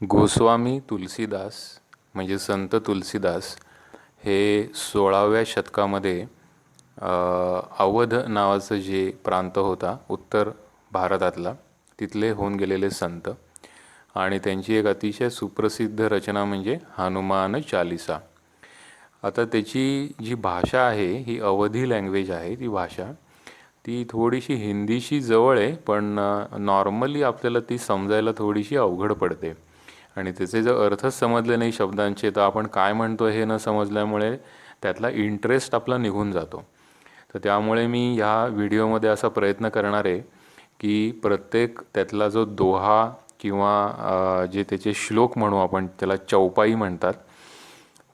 गोस्वामी तुलसीदास म्हणजे संत तुलसीदास हे 16व्या शतकामध्ये अवध नावाचं जे प्रांत होता उत्तर भारतातला तिथले होऊन गेलेले संत आणि त्यांची एक अतिशय सुप्रसिद्ध रचना म्हणजे हनुमान चालीसा. आता त्याची जी भाषा आहे ही अवधी लँग्वेज आहे. ती भाषा ती थोडीशी हिंदीशी जवळ आहे, पण नॉर्मली आपल्याला ती समजायला थोडीशी अवघड पडते आणि त्याचे जर अर्थच समजले नाही शब्दांचे तर आपण काय म्हणतो हे न समजल्यामुळे त्यातला इंटरेस्ट आपला निघून जातो. तर त्यामुळे मी ह्या व्हिडिओमध्ये असा प्रयत्न करणार आहे की प्रत्येक त्यातला जो दोहा किंवा जे त्याचे श्लोक म्हणू आपण त्याला चौपाई म्हणतात,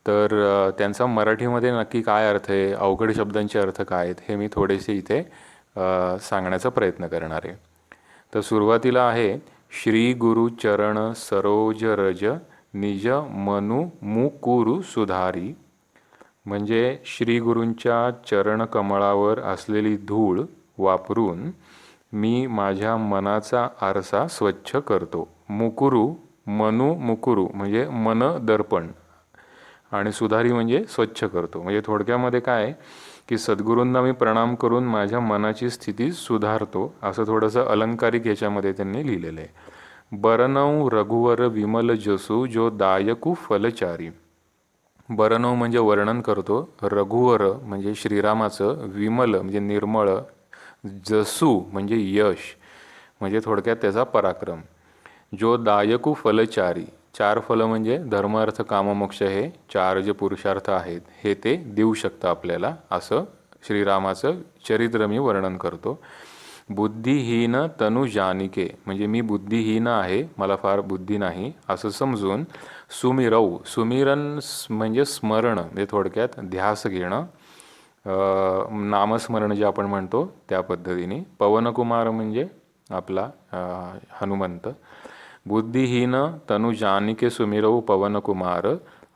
तर त्यांचा मराठीमध्ये नक्की काय अर्थ आहे, अवघड शब्दांचे अर्थ काय आहेत हे मी थोडेसे इथे सांगण्याचा प्रयत्न करणार आहे. तर सुरुवातीला आहे श्री गुरु चरण सरोज रज निज मनु मुकुरु सुधारी. म्हणजे श्री गुरूंच्या चरण कमळावर असलेली धूळ वापरून मी माझ्या मनाचा आरसा स्वच्छ करतो. मुकुरू मनु मुकुरू म्हणजे मन दर्पण आणि सुधारी म्हणजे स्वच्छ करतो. म्हणजे थोडक्यामध्ये काय की सद्गुरूंना मी प्रणाम करून माझ्या मनाची स्थिती सुधारतो, असं थोडंसं अलंकारिक याच्यामध्ये त्यांनी लिहिलेलं आहे. बरनौ रघुवर विमल जसू जो दायकू फलचारी. बरनौ म्हणजे वर्णन करतो, रघुवर म्हणजे श्रीरामाचं, विमल म्हणजे निर्मळ, जसू म्हणजे यश म्हणजे थोडक्यात त्याचा पराक्रम, जो दायकू फलचारी. चार फलं म्हणजे धर्म अर्थ काम मोक्ष हे चार जे पुरुषार्थ आहेत हे ते देऊ शकतं आपल्याला, असं श्रीरामाचं चरित्र मी वर्णन करतो. बुद्धिहीन तनु जानिके म्हणजे मी बुद्धिहीन आहे, मला फार बुद्धी नाही असं समजून सुमिरव. सुमिरन म्हणजे स्मरण म्हणजे थोडक्यात ध्यास घेणं, नामस्मरण जे आपण म्हणतो त्या पद्धतीने. पवनकुमार म्हणजे आपला हनुमंत. बुद्धिहीन तनु जानिके सुमिरव पवनकुमार.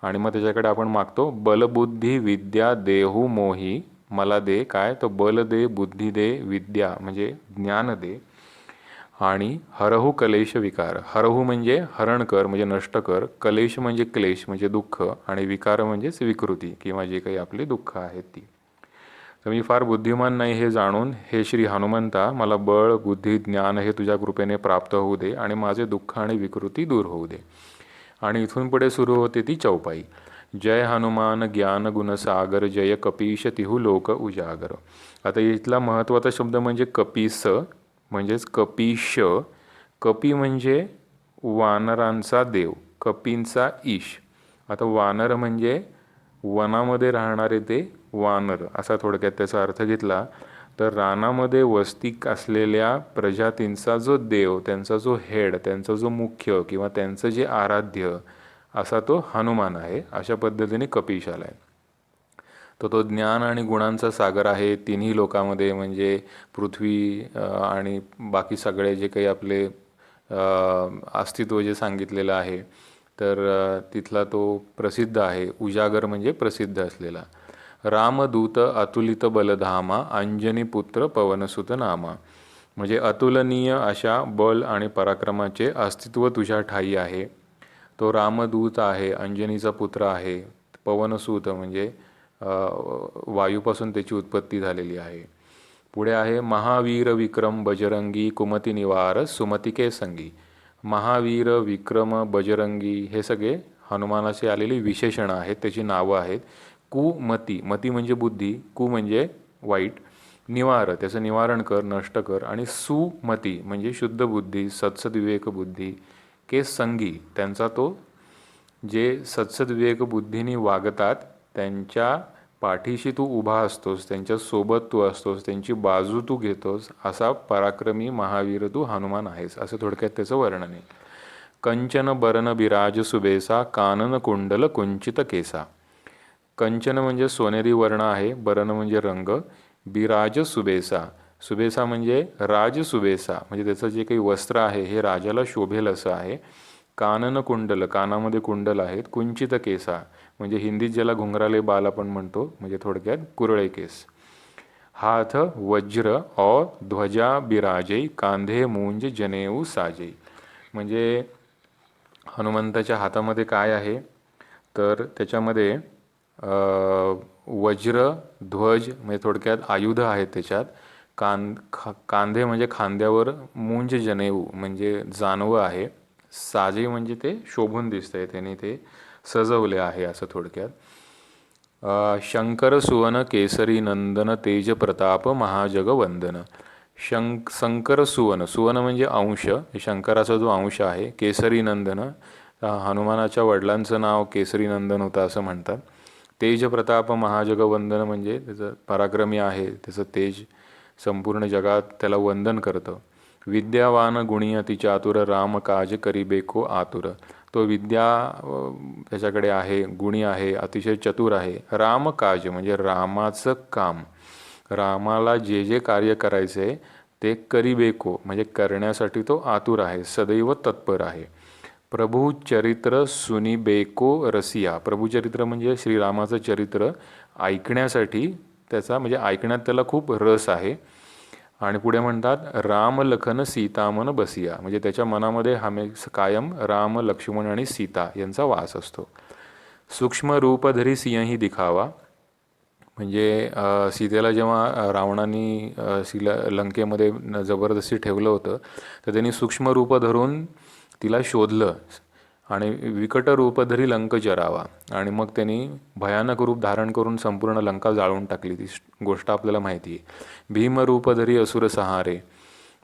आणि मग त्याच्याकडे आपण मागतो बलबुद्धी विद्या देहू मोही. मला दे काय, तर बल दे, बुद्धी दे, विद्या म्हणजे ज्ञान दे. आणि हरहू कलेश विकार. हरहू म्हणजे हरण कर म्हणजे नष्ट कर, कलेश म्हणजे क्लेश म्हणजे दुःख, आणि विकार म्हणजेच विकृती किंवा जे काही आपली दुःख आहेत ती. तर मी फार बुद्धिमान नाही हे जाणून हे श्री हनुमंता मला बळ बुद्धी ज्ञान हे तुझ्या कृपेने प्राप्त होऊ दे आणि माझे दुःख आणि विकृती दूर होऊ दे. आणि इथून पुढे सुरू होते ती चौपाई. जय हनुमान ज्ञान गुणसागर जय कपीश तिहू लोक उजागर. आता इथला महत्त्वाचा शब्द म्हणजे कपीस म्हणजेच कपीश. कपी म्हणजे वानरांचा देव, कपींचा ईश. आता वानर म्हणजे वनामध्ये राहणारे ते वानर असा थोडक्यात त्याचा अर्थ घेतला तर रानामध्ये वस्ती असलेल्या प्रजातींचा जो देव, त्यांचा जो हेड, त्यांचा जो मुख्य किंवा त्यांचं जे आराध्य असा तो हनुमान आहे. अशा पद्धतीने कपीश आला आहे. तो ज्ञान आणि गुणांचा सागर आहे तिन्ही लोकांमध्ये, म्हणजे पृथ्वी आणि बाकी सगळे जे काही आपले अस्तित्व जे सांगितलेलं आहे तर तिथला तो प्रसिद्ध आहे. उजागर म्हणजे प्रसिद्ध असलेला. रामदूत अतुलित बलधामा अंजनी पुत्र पवनसुत नामा. म्हणजे अतुलनीय अशा बल आणि पराक्रमाचे अस्तित्व तुझ्या ठाई आहे. तो रामदूत आहे, अंजनीचा पुत्र आहे. पवनसूत म्हणजे वायूपासून त्याची उत्पत्ती झालेली आहे. पुढे आहे महावीर विक्रम बजरंगी कुमती निवार सुमतिके संगी. महावीर विक्रम बजरंगी हे सगळे हनुमानाचे आलेली विशेषणं आहेत, त्याची नावं आहेत. कुमती, मती म्हणजे बुद्धी, कु म्हणजे वाईट, निवार त्याचं निवारण कर, नष्ट कर, आणि सुमती म्हणजे शुद्ध बुद्धी, सत्सद्विवेक बुद्धी, के संगी त्यांचा तो जे सत्सद्विवेक बुद्धीने वागतात त्यांच्या पाठीशी तू उभा असतोस, त्यांच्या सोबत तू असतोस, त्यांची बाजू तू घेतोस, असा पराक्रमी महावीर तू हनुमान आहेस, असं थोडक्यात त्याचं वर्णन आहे. कंचन बरन बिराज सुबेसा कानन कुंडल कुंचित केसा. कंचन म्हणजे सोनेरी वर्ण आहे, बरन म्हणजे रंग, बिराज सुबेसा, सुबेसा म्हणजे राज सुबेसा म्हणजे त्याचं जे काही वस्त्र आहे हे राजाला शोभेल असं आहे. कानन कुंडल, कानामध्ये कुंडल आहेत. कुंचित केसा म्हणजे हिंदीत ज्याला घुंगराले बाल आपण म्हणतो, म्हणजे थोडक्यात कुरळे केस. हाथ वज्र और ध्वजा बिराजे कांधे मूंज जनेऊ साजे. म्हणजे हनुमंताच्या हातामध्ये काय आहे, तर त्याच्यामध्ये वज्र, ध्वज म्हणजे थोडक्यात आयुध आहेत त्याच्यात. कांदे म्हणजे खांद्यावर मुंज जनेऊ म्हणजे जानवं आहे. साजे म्हणजे ते शोभून दिसतंय, त्याने ते सजवले आहे असं थोडक्यात. शंकर सुवन केसरी नंदन तेज प्रताप महाजग वंदन. शंकर सुवन, सुवन म्हणजे अंश, शंकराचा जो अंश आहे. केसरी नंदन, हनुमानाच्या वडिलांचं नाव केसरी नंदन होतं असं म्हणतात. तेज प्रताप महाजग वंदन म्हणजे त्याचं पराक्रमी आहे, त्याचं तेज संपूर्ण जगात त्याला वंदन करतं. विद्यावान गुणी अति चातुर राम काज करिबेको आतुर. तो विद्या त्याच्याकडे आहे, गुणी आहे, अतिशय चतुर आहे. राम काज म्हणजे रामाचं काम, रामाला जे जे कार्य करायचे ते करिबेको म्हणजे करण्यासाठी तो आतुर आहे, सदैव तत्पर आहे. प्रभू चरित्र सुनिबेको रसिया. प्रभुचरित्र म्हणजे श्रीरामाचं चरित्र ऐकण्यासाठी त्याचा म्हणजे ऐकण्यात त्याला खूप रस आहे. आणि पुढे म्हणतात राम लखन सीतामन बसिया म्हणजे त्याच्या मनामध्ये कायम राम, लक्ष्मण आणि सीता यांचा वास असतो. सूक्ष्म रूप धरी सिंहही दिखावा म्हणजे सीतेला जेव्हा रावणाने लंकेमध्ये जबरदस्ती ठेवलं होतं, तर त्यांनी सूक्ष्म रूप धरून तिला शोधलं आणि विकट रूप धरी लंक चरावा, आणि मग त्यांनी भयानक रूप धारण करून संपूर्ण लंका जाळून टाकली. ती गोष्ट आपल्याला माहिती आहे. भीमरूप धरी असुर सहारे.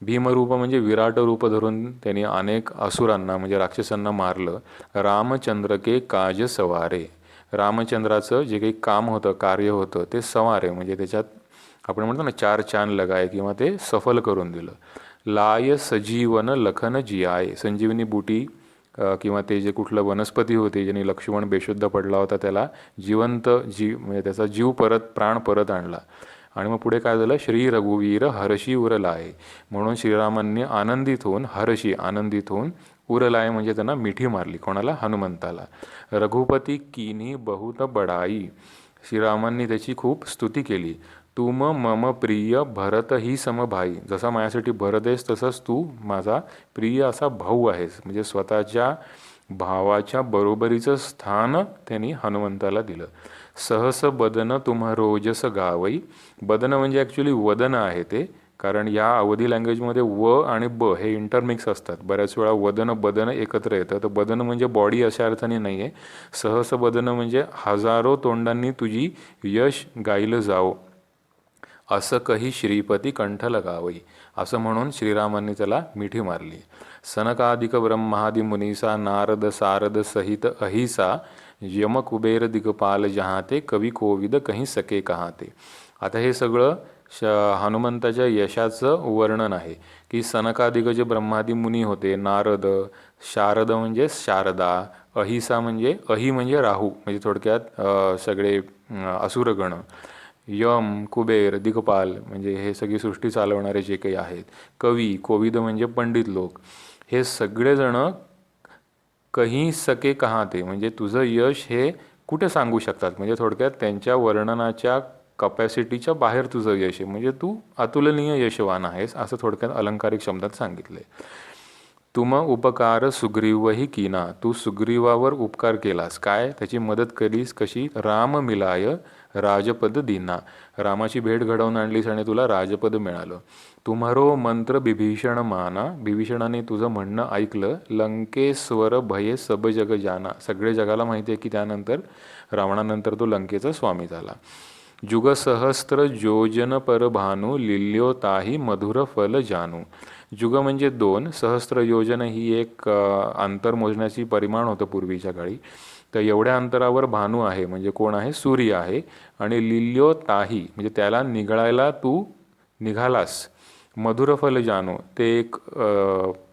भीमरूप म्हणजे विराट रूप धरून त्यांनी अनेक असुरांना म्हणजे राक्षसांना मारलं. रामचंद्र के काज सवारे. रामचंद्राचं जे काही काम होतं, कार्य होतं ते सवारे म्हणजे त्याच्यात आपण म्हणतो ना चार चांद लगाय, किंवा ते सफल करून दिलं. लाय सजीवन लखन जियाय. संजीवनी बुटी किंवा ते जे कुठलं वनस्पती होती ज्यांनी लक्ष्मण बेशुद्ध पडला होता त्याला जिवंत म्हणजे त्याचा जीव परत, प्राण परत आणला. आणि मग पुढे काय झालं, श्री रघुवीर हर्षी उरलाय म्हणून श्रीरामांनी आनंदित होऊन, हर्षी आनंदित होऊन, उरलाय म्हणजे त्यांना मिठी मारली. कोणाला? हनुमंताला. रघुपती कीनी बहुत बडाई. श्रीरामांनी त्याची खूप स्तुती केली. तुम मम प्रिय भरत ही समभाई. जसा माझ्यासाठी भरत आहेस तसंच तू माझा प्रिय असा भाऊ आहेस. म्हणजे स्वतःच्या भावाच्या बरोबरीचं स्थान त्यांनी हनुमंताला दिलं. सहस बदन तुम रोजस गावई. बदन म्हणजे ॲक्च्युली वदन आहे ते, कारण या अवधी लँग्वेजमध्ये व आणि ब हे इंटरमिक्स असतात. बऱ्याच वेळा वदन बदन एकत्र येतं. तर बदन म्हणजे बॉडी अशा अर्थाने नाही आहे. सहस बदन म्हणजे हजारो तोंडांनी तुझी यश गायलं जावो असं कही श्रीपती कंठ लगावई. असं म्हणून श्रीरामांनी त्याला मिठी मारली. सनकादिक ब्रह्मादि मुनीसा नारद सारद सहित अहिसा यम कुबेर दिगपाल जहाते कवी कोविद कहीं सके कहाते. आता हे सगळं हनुमंताच्या यशाचं वर्णन आहे की सनकादिक जे ब्रह्मादि मुनी होते, नारद, शारद म्हणजे शारदा, अहिसा म्हणजे अहि म्हणजे राहू म्हणजे थोडक्यात सगळे असुरगण, यम, कुबेर, दिगपाल म्हणजे हे सगळी सृष्टी चालवणारे जे काही आहेत, कवी, कोविद म्हणजे पंडित लोक, हे सगळेजण कहीं सके कहाते म्हणजे तुझं यश हे कुठे सांगू शकतात. म्हणजे थोडक्यात त्यांच्या वर्णनाच्या कपॅसिटीच्या बाहेर तुझं यश आहे, म्हणजे तू अतुलनीय यशवान आहेस असं थोडक्यात अलंकारिक शब्दात सांगितले. तुम उपकार सुग्रीवही कीना. तू सुग्रीवावर उपकार केलास. काय? त्याची मदत केलीस. कशी? राम मिलाय राजपद दीना. रामाची भेट घडवून आणलीस आणि तुला राजपद मिळालं. तुम्हारो मंत्र बिभीषण माना. बिभीषणाने तुझं म्हणणं ऐकलं. लंकेश्वर भये सब जग जाना. सगळे जगाला माहिती आहे की त्यानंतर रावणानंतर तो लंकेचा स्वामी झाला. जुग सहस्त्र योजन पर भानू लिल्यो ताही मधुर फल जानू. जुग म्हणजे 2, सहस्त्र योजन ही एक अंतर मोजण्याची परिमाण होतं पूर्वीच्या काळी. तर एवढ्या अंतरावर भानू आहे म्हणजे कोण आहे? सूर्य आहे. आणि लिल्यो ताही म्हणजे त्याला निगळायला तू निघालास. मधुर फल जानू ते एक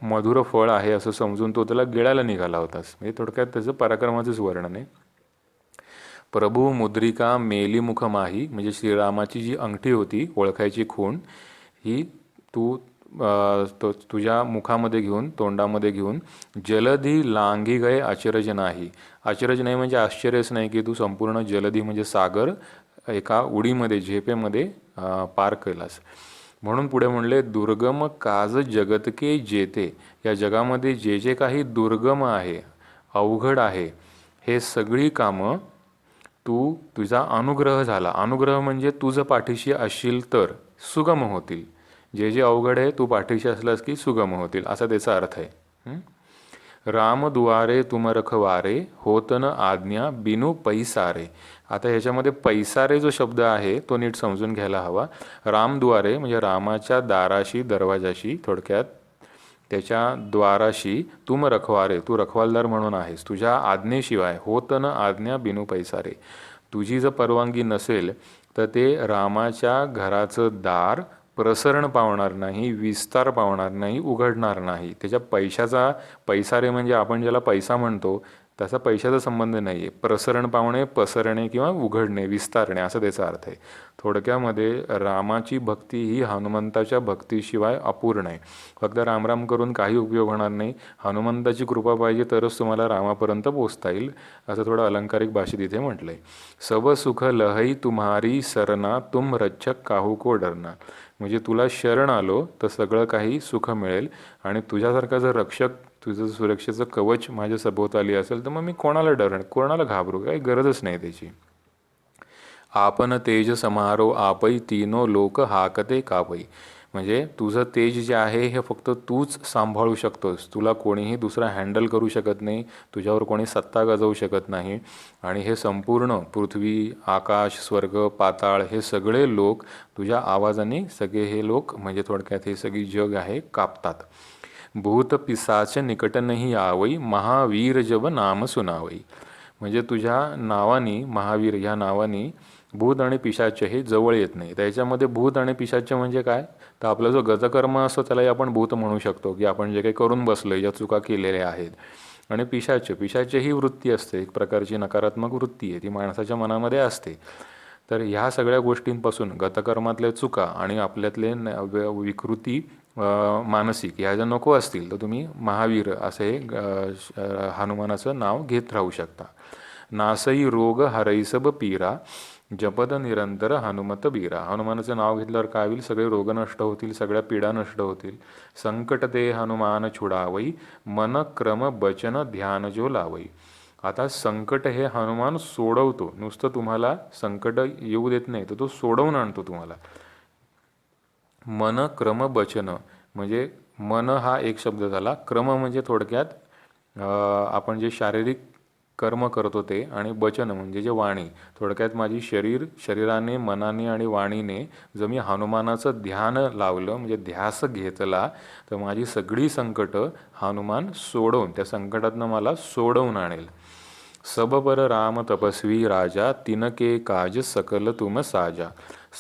मधुर फळ आहे असं समजून तो त्याला गिळायला निघाला होतास. म्हणजे थोडक्यात त्याचं पराक्रमाचंच वर्णन आहे. प्रभू मुद्रिका मेली मुख माही म्हणजे श्रीरामाची जी अंगठी होती ओळखायची खूण, ही तू तुझ्या मुखामध्ये घेऊन, तोंडामध्ये घेऊन, जलधी लांगी गए अचरज नाही. अचरज नाही म्हणजे आश्चर्यच नाही की तू संपूर्ण जलधी म्हणजे सागर एका उडीमध्ये, झेपेमध्ये पार केलास. म्हणून पुढे म्हणले दुर्गम काज जगत के जेते. या जगामध्ये जे जे काही दुर्गम आहे, अवघड आहे, हे सगळी कामं तुझा अनुग्रह झाला. अनुग्रह म्हणजे तुझं पाठीशी असशील तर सुगम होतील. जे जे अवघड आहे तू पाठीशी असलास की सुगम होतील, असा त्याचा अर्थ आहे. राम दुआरे तुम रखवारे, होत न आज्ञा बिनु पैसारे. आता ह्याच्यामध्ये पैसारे जो शब्द आहे तो नीट समजून घ्यायला हवा. राम दुआरे म्हणजे रामाच्या दाराशी, दरवाजाशी, थोडक्यात त्याच्या द्वाराशी, तुम रखवारे तू रखवालदार म्हणून आहेस, तुझ्या आज्ञेशिवाय, होत न आज्ञा बिनु पैसारे, तुझी जर परवानगी नसेल तर ते रामाच्या घराचं दार प्रसरण पावणार नाही, विस्तार पावणार नाही, उघडणार नाही. त्याच्या पैशाचा, पैसारे म्हणजे आपण ज्याला पैसा म्हणतो त्याचा पैशाचा संबंध नाही आहे. प्रसरण पावणे, पसरणे किंवा उघडणे, विस्तारणे असा त्याचा अर्थ आहे. थोडक्यामध्ये रामाची भक्ती ही हनुमंताच्या भक्तीशिवाय अपूर्ण आहे. फक्त रामराम करून काही उपयोग होणार नाही. हनुमंताची कृपा पाहिजे तरच तुम्हाला रामापर्यंत पोचता येईल, असं थोडं अलंकारिक भाषेत इथे म्हटलं आहे. सब सुख लहई तुम्हारी सरना, तुम रक्षक काहू को डरना. म्हणजे तुला शरण आलो तर सगळं काही सुख मिळेल, आणि तुझ्यासारखा जर रक्षक, तुझं सुरक्षेचं कवच माझ्या सभोवताली असेल तर मग मी कोणाला डरणार, कोणाला घाबरू, काही गरजच नाही त्याची. आपण तेज समारो आपै, तीनो लोक हाकते कापै. म्हणजे तुझं तेज जे आहे हे फक्त तूच सांभाळू शकतोस, तुला कोणीही दुसरा हँडल करू शकत नाही, तुझ्यावर कोणी सत्ता गाजवू शकत नाही. आणि हे संपूर्ण पृथ्वी, आकाश, स्वर्ग, पाताळ हे सगळे लोक तुझ्या आवाजाने, सगळे हे लोक म्हणजे थोडक्यात हे सगळी जग आहे कापतात. भूत पिसाच निकट नाही आवई, महावीर जब नाम सुनावई. म्हणजे तुझ्या नावानी, महावीर ह्या नावानी भूत आणि पिशाच हे जवळ येत नाही. त्याच्यामध्ये भूत आणि पिशाच म्हणजे काय, तर आपला जो गतकर्म असतो त्यालाही आपण भूत म्हणू शकतो, की आपण जे काही करून बसलो, या चुका केलेल्या आहेत. आणि पिशाच ही वृत्ती असते, एक प्रकारची नकारात्मक वृत्ती आहे, ती माणसाच्या मनामध्ये असते. तर ह्या सगळ्या गोष्टींपासून, गतकर्मातल्या चुका आणि आपल्यातले विकृती मानसिक, ह्या ज्या नको असतील तर तुम्ही महावीर असे हनुमानाचं नाव घेत राहू शकता. नासई रोग हरई सब पीरा, जपद निरंतर हनुमत बीरा. हनुमानाचं नाव घेतल्यावर काय होईल, सगळे रोग नष्ट होतील, सगळ्या पीडा नष्ट होतील. संकट ते हनुमान छुडावई, मन क्रम बचन ध्यान जो लावई. आता संकट हे हनुमान सोडवतो, नुसतं तुम्हाला संकट येऊ देत नाही, तर तो सोडवून आणतो तुम्हाला. मन क्रम बचन म्हणजे मन हा एक शब्द झाला, क्रम म्हणजे थोडक्यात आपण जे शारीरिक कर्म करतो ते, आणि बचन म्हणजे जे वाणी. थोडक्यात माझी शरीराने, मनाने आणि वाणीने जर मी हनुमानाचं ध्यान लावलं, म्हणजे ध्यास घेतला, तर माझी सगळी संकट हनुमान सोडवून, त्या संकटातनं मला सोडवून आणेल. सब पर राम तपस्वी राजा, तिनके काज सकल तुम साजा.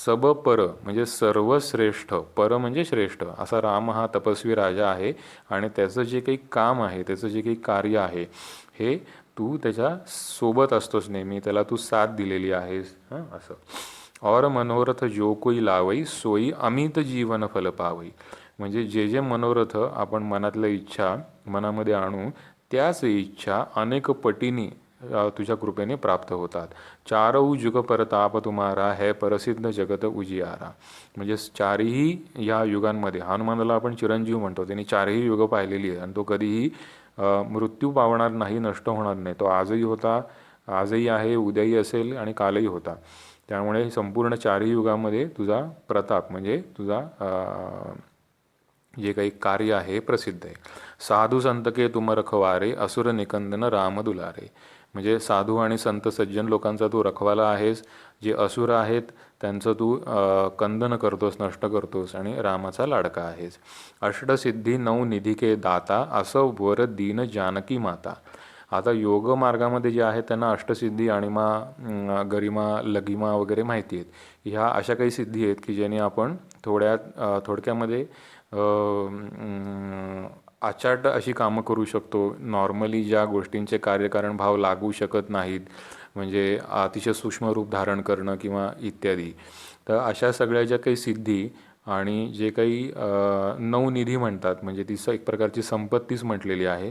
सब पर म्हणजे सर्वश्रेष्ठ, पर म्हणजे श्रेष्ठ, असा राम हा तपस्वी राजा आहे, आणि त्याचं जे काही काम आहे, त्याचं जे काही कार्य आहे, हे तू त्याच्या सोबत असतोस नेहमी, त्याला तू साथ दिलेली आहेस. असं. और मनोरथ जो कोई लावई, सोई अमित जीवन फल पावई. म्हणजे जे जे मनोरथ आपण मनातल्या इच्छा मनामध्ये आणू, त्याच इच्छा अनेक पटीने तुझ्या कृपेने प्राप्त होतात. चारऊ जुग परताप तुम्हारा, है प्रसिद्ध जगत उजियारा. म्हणजे चारही या युगांमध्ये, हनुमानाला आपण चिरंजीव म्हणतो, त्यांनी चारही युग पाहिलेली आहे, आणि तो कधीही मृत्यू पावणार नाही, नष्ट होणार नाही. तो आजही होता, आजही आहे, उद्याही असेल आणि कालही होता. त्यामुळे संपूर्ण चारही युगामध्ये तुझा प्रताप म्हणजे तुझा जे काही कार्य आहे प्रसिद्ध आहे. साधू संतके तुम रखवारे, असुर निकंदन राम दुलारे. म्हणजे साधू आणि संत सज्जन लोकांचा तू रखवाला आहेस, जे असुर आहेत त्यांचं तू कंदन करतोस, नष्ट करतोस, आणि रामाचा लाडका आहेस. अष्टसिद्धी नऊ निधिके दाता, असं वर दीन जानकी माता. आता योग मार्गामध्ये जे आहे त्यांना अष्टसिद्धी, अणिमा, गरिमा, लघिमा वगैरे माहिती आहेत. ह्या अशा काही सिद्धी आहेत की ज्याने आपण थोडक्यामध्ये अचाट अशी कामं करू शकतो, नॉर्मली ज्या गोष्टींचे कार्यकारण भाव लागू शकत नाहीत, म्हणजे अतिशय सूक्ष्म रूप धारण करणं किंवा इत्यादी. तर अशा सगळ्या ज्या काही सिद्धी आणि जे काही नवनिधी म्हणतात, म्हणजे ती एक प्रकारची संपत्तीच म्हटलेली आहे.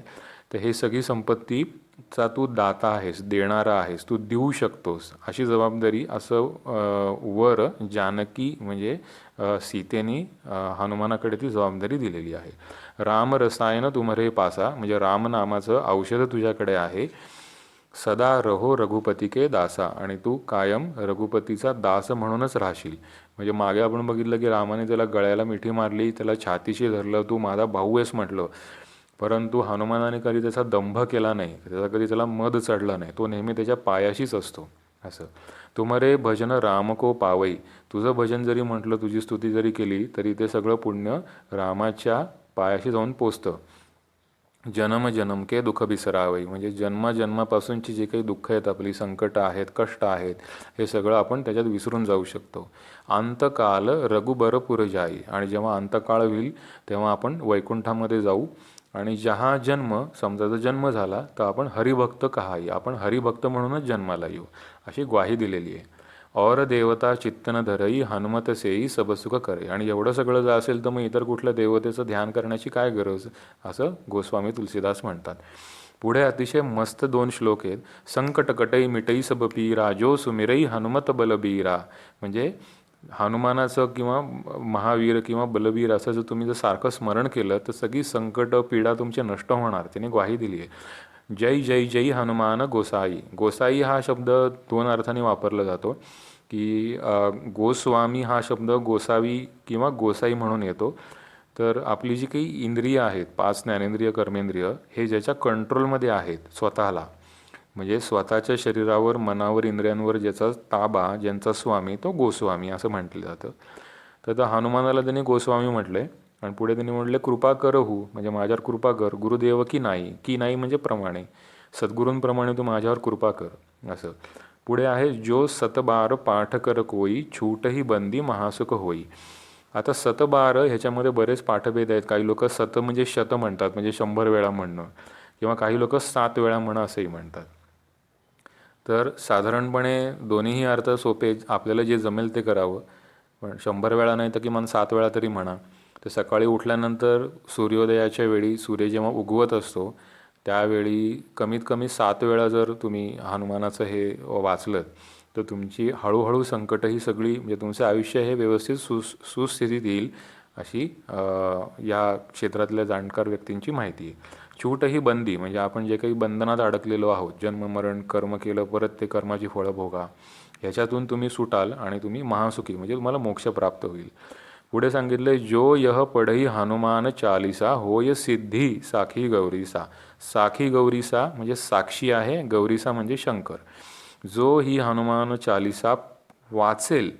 तर हे सगळी संपत्तीचा तू दाता आहेस, देणारा आहेस, तू देऊ शकतोस, अशी जबाबदारी असं वर जानकी म्हणजे सीतेने हनुमानाकडे ती जबाबदारी दिलेली आहे. राम रसायन तुम्हरे पासा, म्हणजे राम नामाचं औषध तुझ्याकडे आहे. सदा रहो रघुपती के दासा, आणि तू कायम रघुपतीचा दास म्हणूनच राहशील. म्हणजे मागे आपण बघितलं की रामाने त्याला गळ्याला मिठी मारली, त्याला छातीशी धरलं, तू माझा भाऊ आहेस म्हटलं. परंतु हनुमानाने कधी त्याचा दंभ केला नाही, त्याचा कधी त्याला मद चढला नाही, तो नेहमी त्याच्या पायाशीच असतो. असं तुमरे भजन राम को पावई, तुझं भजन जरी म्हटलं, तुझी स्तुती जरी केली, तरी ते सगळं पुण्य रामाच्या पायाशी जाऊन पोचतं. जन्म जन्म के दुःख बिसरावई, म्हणजे जन्मापासूनची जे काही दुःख आहेत, आपली संकट आहेत, कष्ट आहेत, हे सगळं आपण त्याच्यात विसरून जाऊ शकतो. अंतकाल रघुबरपुर जाई, आणि जेव्हा अंतकाळ होईल तेव्हा आपण वैकुंठामध्ये जाऊ. आणि जहा जन्म, समजा जर जन्म झाला तर आपण हरिभक्त कहाई, आपण हरिभक्त म्हणूनच जन्माला येऊ, अशी ग्वाही दिलेली आहे. और देवता चित्तन धरई हनुमत सेई सब सुख करे, आणि एवढं सगळं जर असेल तर मग इतर कुठल्या देवतेचं ध्यान करण्याची काय गरज, असं गोस्वामी तुलसीदास म्हणतात. पुढे अतिशय मस्त 2 श्लोक आहेत. संकट कटई मिटई सब पीरा, जो सुमिरई हनुमत बलबीरा, म्हणजे हनुमानाचं किंवा महावीर किंवा बलवीर असं जर तुम्ही जर सारखं स्मरण केलं तर सगळी संकट पीडा तुमचे नष्ट होणार. त्याने ग्वाही दिली आहे. जय जय जय हनुमान गोसाई, गोसाई हा शब्द 2 अर्थाने वापरला जातो, की गोस्वामी हा शब्द गोसावी किंवा गोसाई म्हणून येतो. तर आपली जी काही इंद्रिय आहेत, 5 ज्ञानेंद्रिय कर्मेंद्रिय, हे ज्याच्या कंट्रोलमध्ये आहेत स्वतःला, म्हणजे स्वतःच्या शरीरावर, मनावर, इंद्रियांवर ज्याचा ताबा, ज्यांचा स्वामी, तो गोस्वामी असं म्हटलं जातं. तर हनुमानाला त्यांनी गोस्वामी म्हटले. आणि पुढे त्यांनी म्हटले कृपा करहू, म्हणजे माझ्यावर कृपा कर. गुरुदेव की नाही म्हणजे प्रमाणे, सद्गुरूंप्रमाणे तू माझ्यावर कृपा कर, असं. पुढे आहे जो सतबार पाठ कर कोई, छूटही बंदी महासुख होई. आता सतबार ह्याच्यामध्ये बरेच पाठभेद आहेत. काही लोक सत म्हणजे शत म्हणतात, म्हणजे 100 वेळा म्हणणं, किंवा काही लोक 7 वेळा म्हणणं असंही म्हणतात. तर साधारणपणे दोन्हीही अर्थ सोपे, आपल्याला जे जमेल ते करावं. पण 100 वेळा नाही तर किमान 7 वेळा तरी म्हणा. तर सकाळी उठल्यानंतर सूर्योदयाच्या वेळी, सूर्य जेव्हा उगवत असतो त्यावेळी कमीत कमी 7 वेळा जर तुम्ही हनुमानाचं हे वाचलं तर तुमची हळूहळू संकट ही सगळी, म्हणजे तुमचं आयुष्य हे व्यवस्थित सुस्थितीत येईल, अशी या क्षेत्रातल्या जाणकार व्यक्तींची माहिती आहे. छूट ही बंदी, म्हणजे आपण जे काही बंधनात अडकलेलो आहोत, जन्म मरण कर्म केलं, परत ते कर्माची फळं भोगा, ह्याच्यातून तुम्ही सुटाल आणि तुम्ही महासुखी, म्हणजे तुम्हाला मोक्ष प्राप्त होईल. पुढे सांगितले जो यह पढई हनुमान चालीसा, होय सिद्धी साखी गौरीसा. साखी गौरीसा म्हणजे साक्षी आहे, गौरीसा म्हणजे शंकर. जो ही हनुमान चालीसा वाचेल,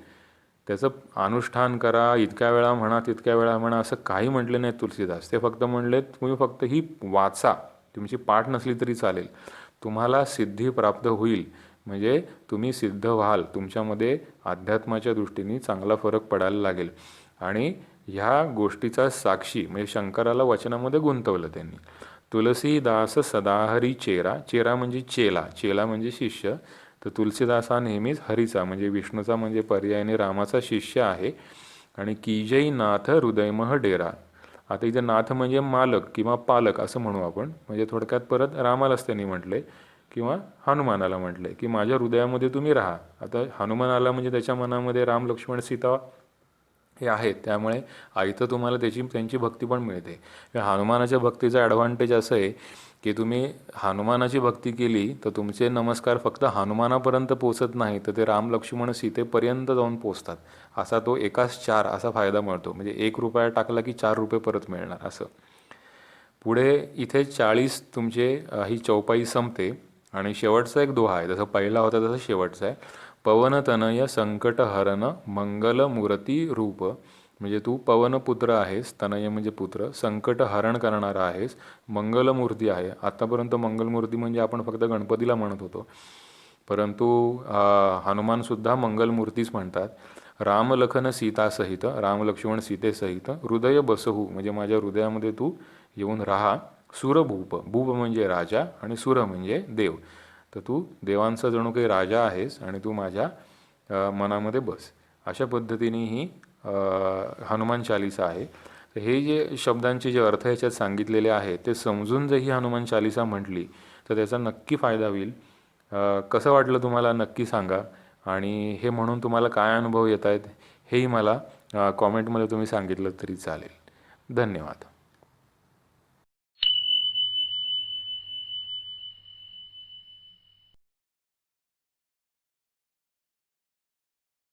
त्याचं अनुष्ठान करा, इतक्या वेळा म्हणा, तितक्या वेळा म्हणा, असं काही म्हटले नाही तुलसीदास. ते फक्त म्हणले तुम्ही फक्त ही वाचा, तुमची पाठ नसली तरी चालेल, तुम्हाला सिद्धी प्राप्त होईल, म्हणजे तुम्ही सिद्ध व्हाल, तुमच्यामध्ये अध्यात्माच्या दृष्टीने चांगला फरक पडायला लागेल. आणि ह्या गोष्टीचा साक्षी म्हणजे शंकराला वचनामध्ये गुंतवलं त्यांनी. तुलसीदास सदाहरी चेरा, चेरा म्हणजे चेला, चेला म्हणजे शिष्य. तर तुलसीदास हा नेहमीच हरीचा म्हणजे विष्णूचा म्हणजे पर्यायाने रामाचा शिष्य आहे. आणि कीजई नाथ हृदयमह डेरा. आता इथे नाथ म्हणजे मालक किंवा पालक असं म्हणू आपण, म्हणजे थोडक्यात परत रामालाच त्यांनी म्हटले किंवा हनुमानाला म्हटले की माझ्या हृदयामध्ये तुम्ही राहा. आता हनुमानाला म्हणजे त्याच्या मनामध्ये राम लक्ष्मण सीता हे आहेत, त्यामुळे आयतं तुम्हाला त्यांची भक्ती पण मिळते. हनुमानाच्या भक्तीचा ॲडव्हान्टेज असं आहे की तुम्ही हनुमानाची भक्ती केली तर तुमचे नमस्कार फक्त हनुमानापर्यंत पोचत नाही, तर ते राम लक्ष्मण सीतेपर्यंत जाऊन पोचतात. असा तो एकाच 4 असा फायदा मिळतो, म्हणजे 1 रुपया टाकला की 4 रुपये परत मिळणार असं. पुढे इथे 40 तुमचे ही चौपाई संपते आणि शेवटचा एक दोहा आहे. जसं पहिला होता तसं शेवटचा आहे. पवनतनय संकट हरण मंगल मूर्ती रूप, म्हणजे तू पवनपुत्र आहेस, तनय म्हणजे पुत्र, संकट हरण करणारा आहेस, मंगलमूर्ती आहे. आत्तापर्यंत मंगलमूर्ती म्हणजे आपण फक्त गणपतीला म्हणत होतो, परंतु हनुमानसुद्धा मंगलमूर्तीच म्हणतात. राम लखन सीतासहित, राम लक्ष्मण सीतेसहित, हृदय बसहू म्हणजे माझ्या हृदयामध्ये तू येऊन राहा. सुरभूप, भूप म्हणजे राजा आणि सुर म्हणजे देव, तर तू देवांचा जणू काही राजा आहेस आणि तू माझ्या मनामध्ये बस. अशा पद्धतीने ही हनुमान चालीसा आहे. तर हे जे शब्दांचे जे अर्थ ह्याच्यात सांगितलेले आहेत ते समजून जर ही हनुमान चालीसा म्हटली तर त्याचा नक्की फायदा होईल. कसं वाटलं तुम्हाला नक्की सांगा. आणि हे म्हणून तुम्हाला काय अनुभव येत आहेत हेही मला कॉमेंटमध्ये तुम्ही सांगितलं तरी चालेल. धन्यवाद.